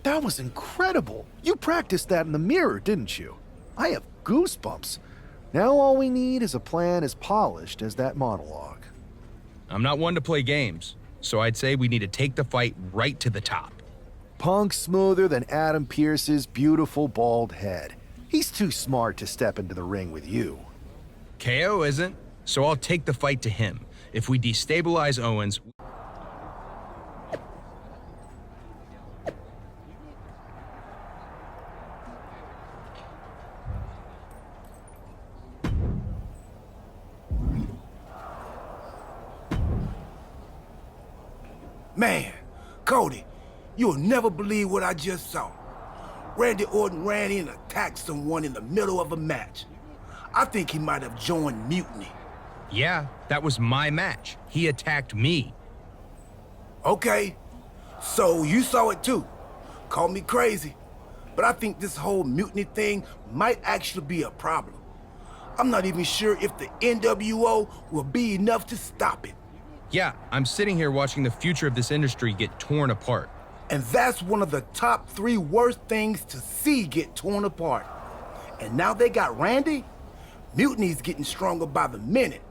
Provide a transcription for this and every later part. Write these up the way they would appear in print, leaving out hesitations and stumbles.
That was incredible. You practiced that in the mirror, didn't you? I have goosebumps. Now all we need is a plan as polished as that monologue. I'm not one to play games, so I'd say we need to take the fight right to the top. Punk's smoother than Adam Pearce's beautiful bald head. He's too smart to step into the ring with you. KO isn't, so I'll take the fight to him. If we destabilize Owens... Man, Cody, you'll never believe what I just saw. Randy Orton ran in and attacked someone in the middle of a match. I think he might have joined Mutiny. Yeah, that was my match. He attacked me. Okay, so you saw it too. Call me crazy, but I think this whole Mutiny thing might actually be a problem. I'm not even sure if the NWO will be enough to stop it. Yeah, I'm sitting here watching the future of this industry get torn apart. And that's one of the top 3 worst things to see get torn apart. And now they got Randy? Mutiny's getting stronger by the minute.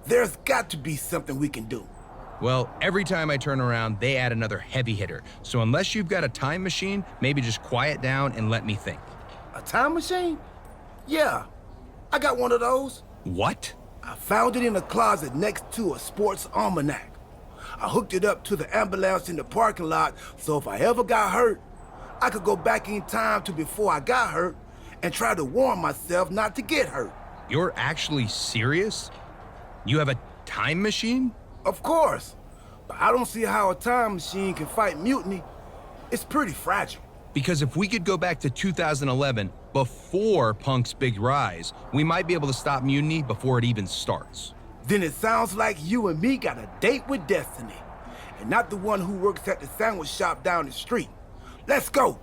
There's got to be something we can do. Well, every time I turn around, they add another heavy hitter. So unless you've got a time machine, maybe just quiet down and let me think. A time machine? Yeah, I got one of those. What? I found it in a closet next to a sports almanac. I hooked it up to the ambulance in the parking lot, so if I ever got hurt, I could go back in time to before I got hurt and try to warn myself not to get hurt. You're actually serious? You have a time machine? Of course, but I don't see how a time machine can fight mutiny. It's pretty fragile. Because if we could go back to 2011, before Punk's big rise, we might be able to stop mutiny before it even starts. Then it sounds like you and me got a date with destiny, and not the one who works at the sandwich shop down the street. Let's go.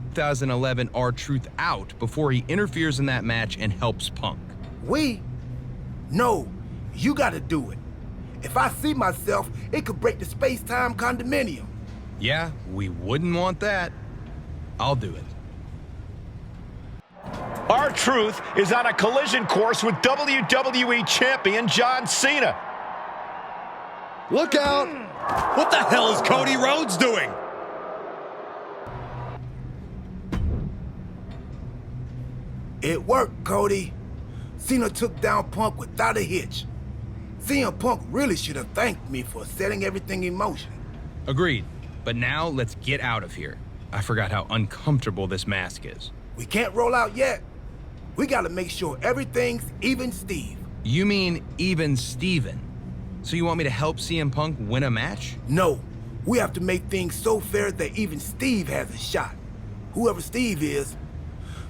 In 2011 R-Truth out before he interferes in that match and helps Punk. We? No, you gotta do it. If I see myself, it could break the space-time condominium. Yeah, we wouldn't want that. I'll do it. R-Truth is on a collision course with WWE Champion John Cena. Look out! What the hell is Cody Rhodes doing? It worked, Cody. Cena took down Punk without a hitch. CM Punk really should have thanked me for setting everything in motion. Agreed. But now let's get out of here. I forgot how uncomfortable this mask is. We can't roll out yet. We gotta make sure everything's even Steve. You mean even Steven? So you want me to help CM Punk win a match? No, we have to make things so fair that even Steve has a shot. Whoever Steve is.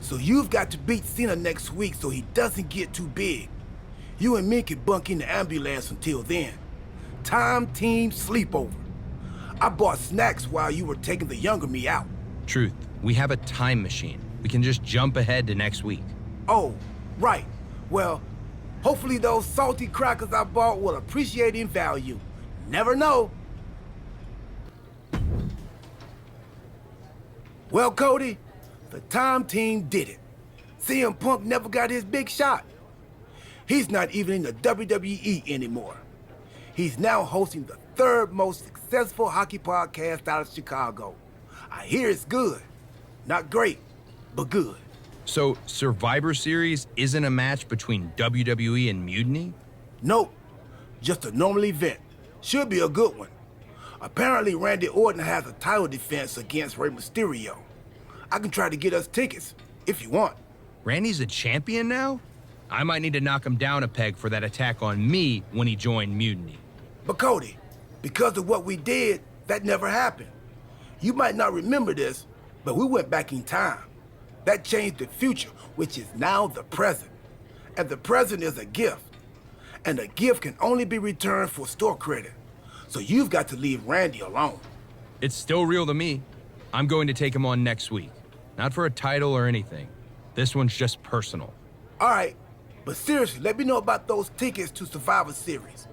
So you've got to beat Cena next week so he doesn't get too big. You and me can bunk in the ambulance until then. Time team sleepover. I bought snacks while you were taking the younger me out. Truth, we have a time machine. We can just jump ahead to next week. Oh, right. Well, hopefully those salty crackers I bought will appreciate in value. Never know. Well, Cody, the time team did it. CM Punk never got his big shot. He's not even in the WWE anymore. He's now hosting the 3rd most successful hockey podcast out of Chicago. I hear it's good. Not great, but good. So Survivor Series isn't a match between WWE and Mutiny? Nope, just a normal event. Should be a good one. Apparently Randy Orton has a title defense against Rey Mysterio. I can try to get us tickets, if you want. Randy's a champion now? I might need to knock him down a peg for that attack on me when he joined Mutiny. But Cody, because of what we did, that never happened. You might not remember this, but we went back in time. That changed the future, which is now the present. And the present is a gift. And a gift can only be returned for store credit. So you've got to leave Randy alone. It's still real to me. I'm going to take him on next week. Not for a title or anything. This one's just personal. All right, but seriously, let me know about those tickets to Survivor Series.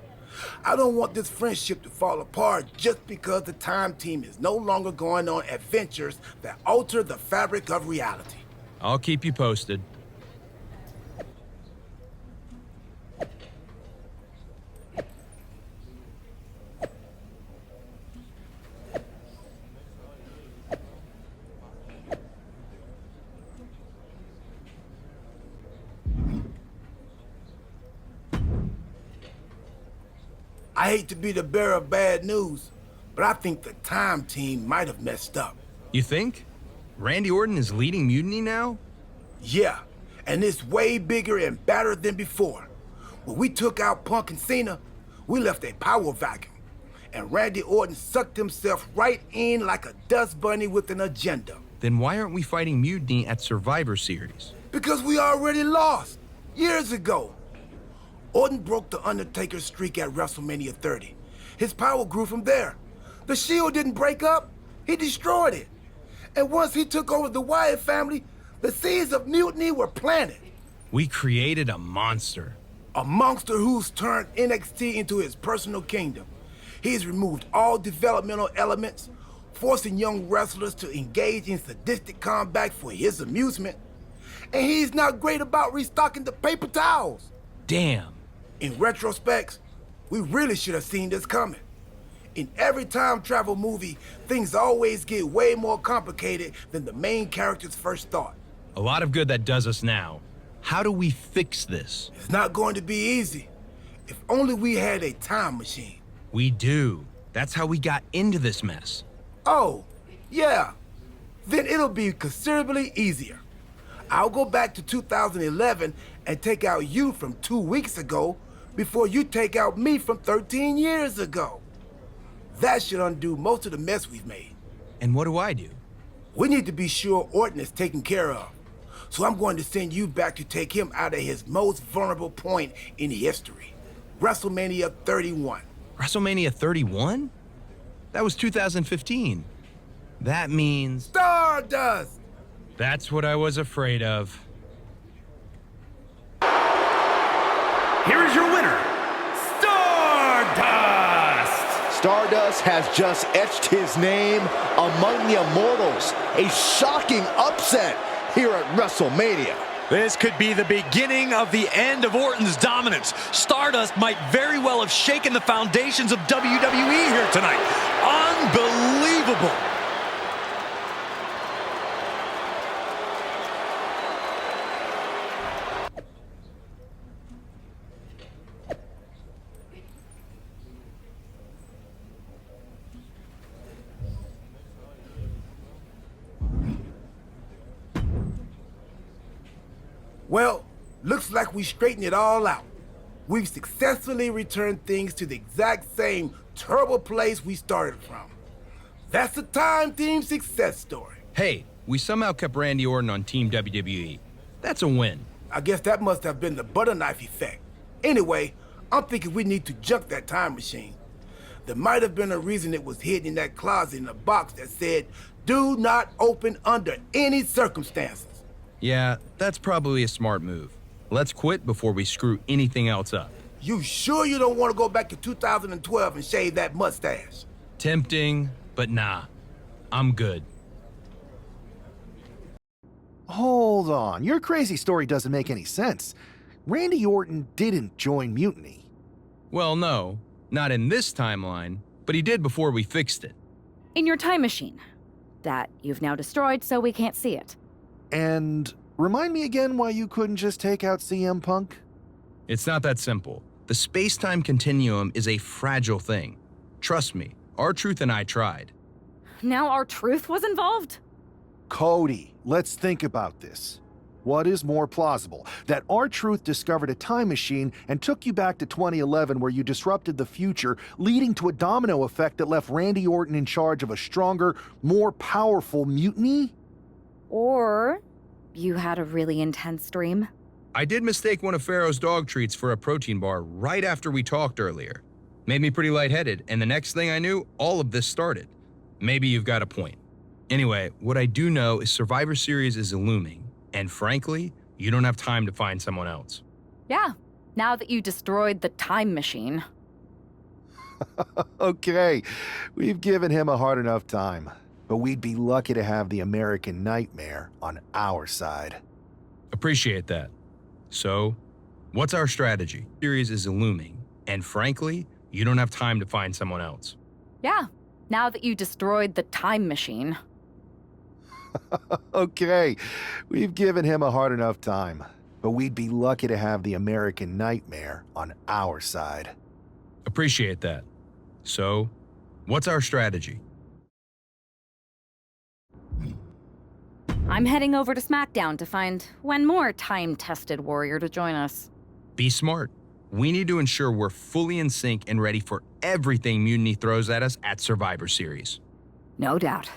I don't want this friendship to fall apart just because the Time Team is no longer going on adventures that alter the fabric of reality. I'll keep you posted. I hate to be the bearer of bad news, but I think the Time Team might have messed up. You think? Randy Orton is leading Mutiny now? Yeah, and it's way bigger and badder than before. When we took out Punk and Cena, we left a power vacuum, and Randy Orton sucked himself right in like a dust bunny with an agenda. Then why aren't we fighting Mutiny at Survivor Series? Because we already lost, years ago. Orton broke the Undertaker's streak at WrestleMania 30. His power grew from there. The Shield didn't break up, he destroyed it. And once he took over the Wyatt family, the seeds of mutiny were planted. We created a monster. A monster who's turned NXT into his personal kingdom. He's removed all developmental elements, forcing young wrestlers to engage in sadistic combat for his amusement. And he's not great about restocking the paper towels. Damn. In retrospect, we really should have seen this coming. In every time travel movie, things always get way more complicated than the main characters first thought. A lot of good that does us now. How do we fix this? It's not going to be easy. If only we had a time machine. We do. That's how we got into this mess. Oh, yeah. Then it'll be considerably easier. I'll go back to 2011 and take out you from 2 weeks ago before you take out me from 13 years ago. That should undo most of the mess we've made. And what do I do? We need to be sure Orton is taken care of. So I'm going to send you back to take him out of his most vulnerable point in history. WrestleMania 31. WrestleMania 31? That was 2015. That means... Stardust! That's what I was afraid of. Here is your winner, Stardust! Stardust has just etched his name among the immortals. A shocking upset here at WrestleMania. This could be the beginning of the end of Orton's dominance. Stardust might very well have shaken the foundations of WWE here tonight. Unbelievable! Well, looks like we straightened it all out. We've successfully returned things to the exact same terrible place we started from. That's the Time Team success story. Hey, we somehow kept Randy Orton on Team WWE. That's a win. I guess that must have been the butter knife effect. Anyway, I'm thinking we need to junk that time machine. There might have been a reason it was hidden in that closet in a box that said, "Do not open under any circumstances." Yeah, that's probably a smart move. Let's quit before we screw anything else up. You sure you don't want to go back to 2012 and shave that mustache? Tempting, but nah. I'm good. Hold on, your crazy story doesn't make any sense. Randy Orton didn't join Mutiny. Well, no. Not in this timeline, but he did before we fixed it. In your time machine. That you've now destroyed so we can't see it. And remind me again why you couldn't just take out CM Punk? It's not that simple. The space-time continuum is a fragile thing. Trust me, R-Truth and I tried. Now our truth was involved? Cody, let's think about this. What is more plausible? That R-Truth discovered a time machine and took you back to 2011 where you disrupted the future, leading to a domino effect that left Randy Orton in charge of a stronger, more powerful mutiny? Or you had a really intense dream? I did mistake one of Pharaoh's dog treats for a protein bar right after we talked earlier. Made me pretty lightheaded, and the next thing I knew, all of this started. Maybe you've got a point. Anyway, what I do know is Survivor Series is looming, and frankly, you don't have time to find someone else. Yeah, now that you destroyed the time machine. Okay, we've given him a hard enough time, but we'd be lucky to have the American Nightmare on our side. Appreciate that. So, what's our strategy? Series is looming, and frankly, you don't have time to find someone else. Yeah, now that you destroyed the time machine. Okay, we've given him a hard enough time, but we'd be lucky to have the American Nightmare on our side. Appreciate that. So, what's our strategy? I'm heading over to SmackDown to find one more time-tested warrior to join us. Be smart. We need to ensure we're fully in sync and ready for everything Mutiny throws at us at Survivor Series. No doubt.